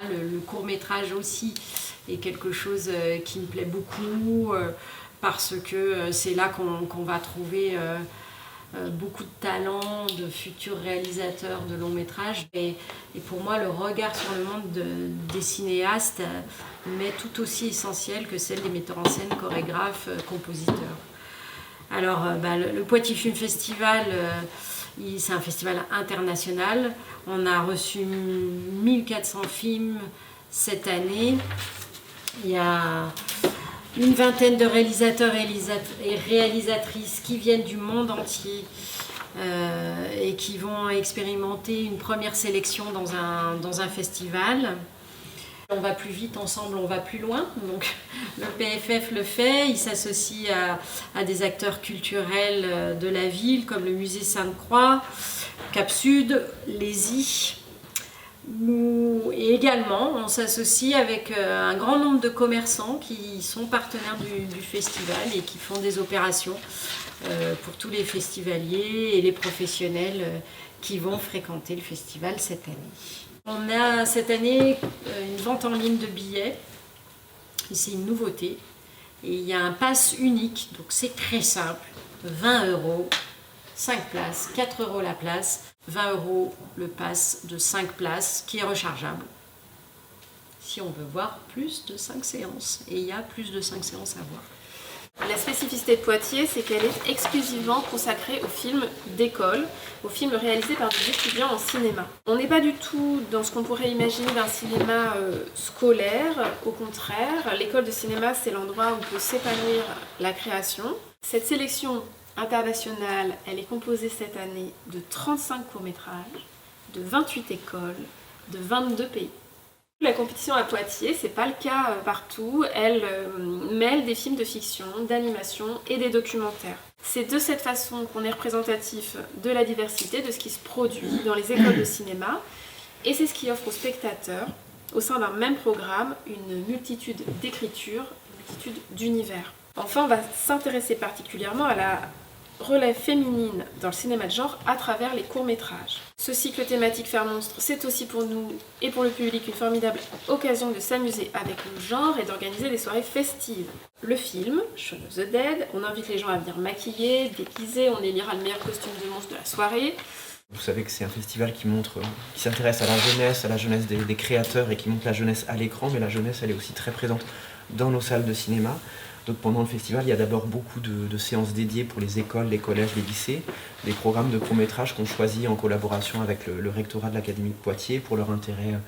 Le court-métrage aussi est quelque chose qui me plaît beaucoup parce que c'est là qu'on va trouver beaucoup de talents, de futurs réalisateurs de longs métrages. Et pour moi, le regard sur le monde des cinéastes m'est tout aussi essentiel que celle des metteurs en scène, chorégraphes, compositeurs. Alors, le Poitiers Film Festival, c'est un festival international. On a reçu 1400 films cette année. Il y a une vingtaine de réalisateurs et réalisatrices qui viennent du monde entier et qui vont expérimenter une première sélection dans un festival. On va plus vite ensemble, on va plus loin. Donc, le PFF le fait, il s'associe à des acteurs culturels de la ville comme le musée Sainte-Croix, Cap Sud, l'ESI. Et également, on s'associe avec un grand nombre de commerçants qui sont partenaires du festival et qui font des opérations pour tous les festivaliers et les professionnels qui vont fréquenter le festival cette année. On a cette année une vente en ligne de billets, c'est une nouveauté, et il y a un pass unique, donc c'est très simple, 20 €, 5 places, 4 € la place, 20 € le pass de 5 places qui est rechargeable si on veut voir plus de 5 séances, et il y a plus de 5 séances à voir. La spécificité de Poitiers, c'est qu'elle est exclusivement consacrée aux films d'école, aux films réalisés par des étudiants en cinéma. On n'est pas du tout dans ce qu'on pourrait imaginer d'un cinéma scolaire, au contraire. L'école de cinéma, c'est l'endroit où peut s'épanouir la création. Cette sélection internationale, elle est composée cette année de 35 courts-métrages, de 28 écoles, de 22 pays. La compétition à Poitiers, c'est pas le cas partout, elle mêle des films de fiction, d'animation et des documentaires. C'est de cette façon qu'on est représentatif de la diversité, de ce qui se produit dans les écoles de cinéma, et c'est ce qui offre aux spectateurs, au sein d'un même programme, une multitude d'écritures, une multitude d'univers. Enfin, on va s'intéresser particulièrement à la relève féminine dans le cinéma de genre à travers les courts-métrages. Ce cycle thématique Faire Monstre, c'est aussi pour nous et pour le public une formidable occasion de s'amuser avec le genre et d'organiser des soirées festives. Le film, Shaun of the Dead, on invite les gens à venir maquiller, déguiser, on élira le meilleur costume de monstre de la soirée. Vous savez que c'est un festival qui s'intéresse à la jeunesse des créateurs et qui montre la jeunesse à l'écran, mais la jeunesse elle est aussi très présente dans nos salles de cinéma. Donc pendant le festival, il y a d'abord beaucoup de séances dédiées pour les écoles, les collèges, les lycées, des programmes de courts-métrages qu'on choisit en collaboration avec le rectorat de l'Académie de Poitiers pour leur intérêt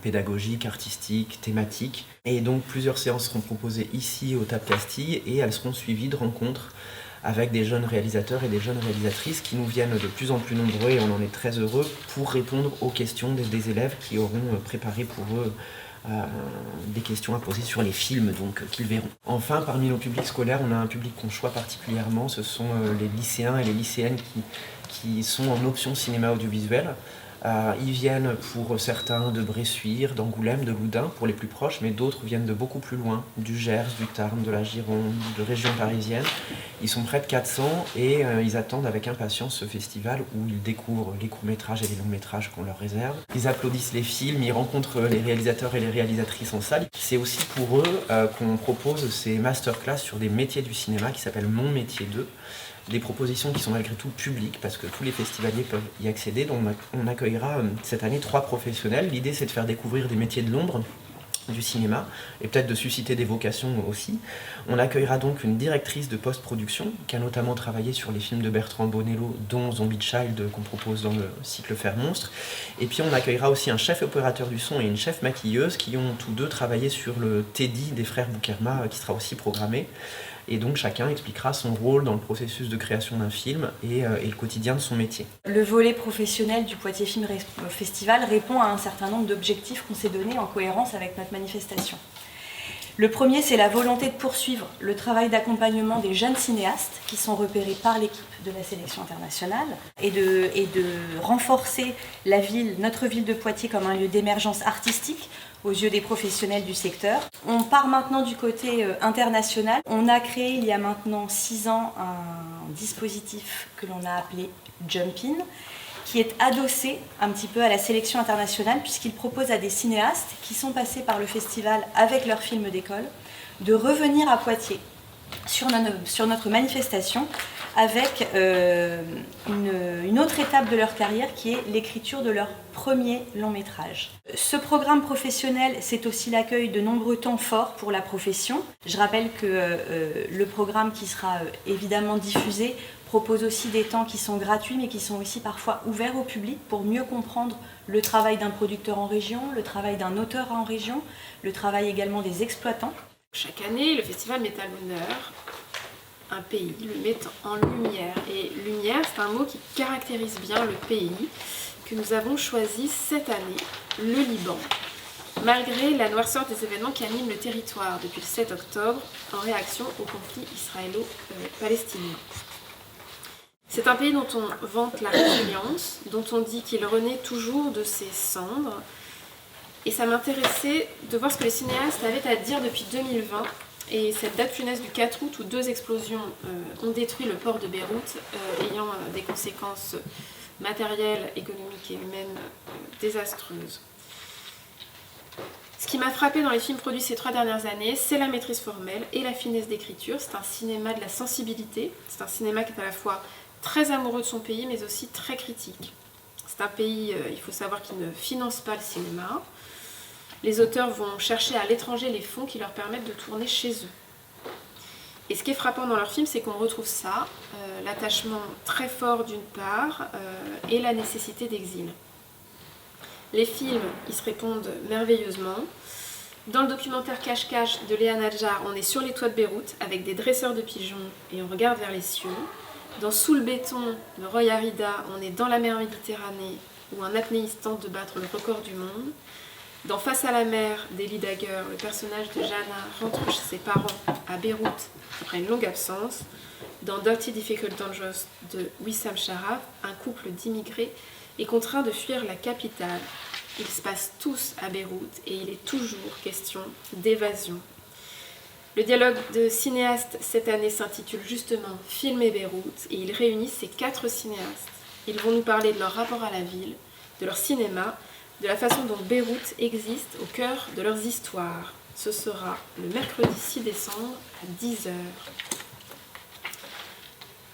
pédagogique, artistique, thématique. Et donc plusieurs séances seront proposées ici au Tap Castille et elles seront suivies de rencontres avec des jeunes réalisateurs et des jeunes réalisatrices qui nous viennent de plus en plus nombreux et on en est très heureux pour répondre aux questions des élèves qui auront préparé pour eux des questions à poser sur les films qu'ils verront. Enfin, parmi nos publics scolaires, on a un public qu'on choisit particulièrement, ce sont les lycéens et les lycéennes qui sont en option cinéma audiovisuel. Ils viennent pour certains de Bressuire, d'Angoulême, de Loudun pour les plus proches, mais d'autres viennent de beaucoup plus loin, du Gers, du Tarn, de la Gironde, de région parisienne. Ils sont près de 400 et ils attendent avec impatience ce festival où ils découvrent les courts-métrages et les longs-métrages qu'on leur réserve. Ils applaudissent les films, ils rencontrent les réalisateurs et les réalisatrices en salle. C'est aussi pour eux qu'on propose ces masterclass sur des métiers du cinéma qui s'appellent Mon métier 2. Des propositions qui sont malgré tout publiques parce que tous les festivaliers peuvent y accéder. Donc on accueillera cette année 3 professionnels. L'idée c'est de faire découvrir des métiers de l'ombre du cinéma et peut-être de susciter des vocations aussi. On accueillera donc une directrice de post-production qui a notamment travaillé sur les films de Bertrand Bonello dont Zombie Child qu'on propose dans le cycle Faire Monstre. Et puis on accueillera aussi un chef opérateur du son et une chef maquilleuse qui ont tous deux travaillé sur le Teddy des frères Boukerma qui sera aussi programmé. Et donc chacun expliquera son rôle dans le processus de création d'un film et le quotidien de son métier. Le volet professionnel du Poitiers Film Festival répond à un certain nombre d'objectifs qu'on s'est donnés en cohérence avec notre manifestation. Le premier, c'est la volonté de poursuivre le travail d'accompagnement des jeunes cinéastes qui sont repérés par l'équipe de la sélection internationale et de renforcer notre ville de Poitiers comme un lieu d'émergence artistique aux yeux des professionnels du secteur. On part maintenant du côté international. On a créé il y a maintenant 6 ans un dispositif que l'on a appelé Jump In, qui est adossé un petit peu à la sélection internationale, puisqu'il propose à des cinéastes qui sont passés par le festival avec leurs films d'école de revenir à Poitiers sur notre manifestation avec une autre étape de leur carrière qui est l'écriture de leur premier long métrage. Ce programme professionnel, c'est aussi l'accueil de nombreux temps forts pour la profession. Je rappelle que le programme qui sera évidemment diffusé propose aussi des temps qui sont gratuits mais qui sont aussi parfois ouverts au public pour mieux comprendre le travail d'un producteur en région, le travail d'un auteur en région, le travail également des exploitants. Chaque année, le festival met à l'honneur un pays, le met en lumière. Et lumière, c'est un mot qui caractérise bien le pays que nous avons choisi cette année, le Liban. Malgré la noirceur des événements qui animent le territoire depuis le 7 octobre, en réaction au conflit israélo-palestinien. C'est un pays dont on vante la résilience, dont on dit qu'il renaît toujours de ses cendres. Et ça m'intéressait de voir ce que les cinéastes avaient à dire depuis 2020. Et cette date funeste du 4 août où 2 explosions ont détruit le port de Beyrouth, ayant des conséquences matérielles, économiques et humaines désastreuses. Ce qui m'a frappé dans les films produits ces 3 dernières années, c'est la maîtrise formelle et la finesse d'écriture. C'est un cinéma de la sensibilité, c'est un cinéma qui est à la fois très amoureux de son pays mais aussi très critique. C'est un pays, il faut savoir, qui ne finance pas le cinéma. Les auteurs vont chercher à l'étranger les fonds qui leur permettent de tourner chez eux. Et ce qui est frappant dans leurs films, c'est qu'on retrouve ça, l'attachement très fort d'une part, et la nécessité d'exil. Les films, ils se répondent merveilleusement. Dans le documentaire Cache-Cache de Léa Nadjar, on est sur les toits de Beyrouth avec des dresseurs de pigeons et on regarde vers les cieux. Dans Sous le béton de Roy Harida, on est dans la mer Méditerranée où un apnéiste tente de battre le record du monde. Dans Face à la mer d'Elie Dagger, le personnage de Jana rentre chez ses parents à Beyrouth après une longue absence. Dans Dirty Difficult Dangerous de Wissam Sharaf, un couple d'immigrés est contraint de fuir la capitale. Ils se passent tous à Beyrouth et il est toujours question d'évasion. Le dialogue de cinéastes cette année s'intitule justement Filmer Beyrouth et il réunit ces 4 cinéastes. Ils vont nous parler de leur rapport à la ville, de leur cinéma, de la façon dont Beyrouth existe au cœur de leurs histoires. Ce sera le mercredi 6 décembre à 10h.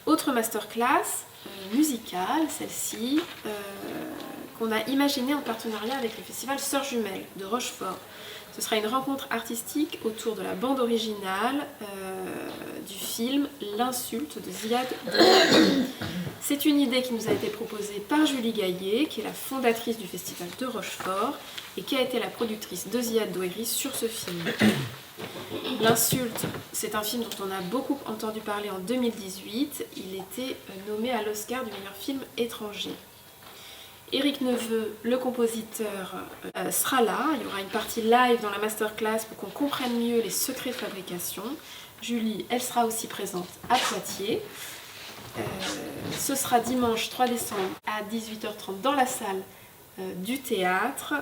Autre masterclass musicale, celle-ci, qu'on a imaginée en partenariat avec le festival Sœurs Jumelles de Rochefort. Ce sera une rencontre artistique autour de la bande originale du film L'insulte de Ziad Douéry. C'est une idée qui nous a été proposée par Julie Gaillet, qui est la fondatrice du festival de Rochefort et qui a été la productrice de Ziad Douéry sur ce film. L'insulte, c'est un film dont on a beaucoup entendu parler en 2018. Il était nommé à l'Oscar du meilleur film étranger. Éric Neveu, le compositeur, sera là. Il y aura une partie live dans la masterclass pour qu'on comprenne mieux les secrets de fabrication. Julie, elle sera aussi présente à Poitiers. Ce sera dimanche 3 décembre à 18h30 dans la salle du théâtre.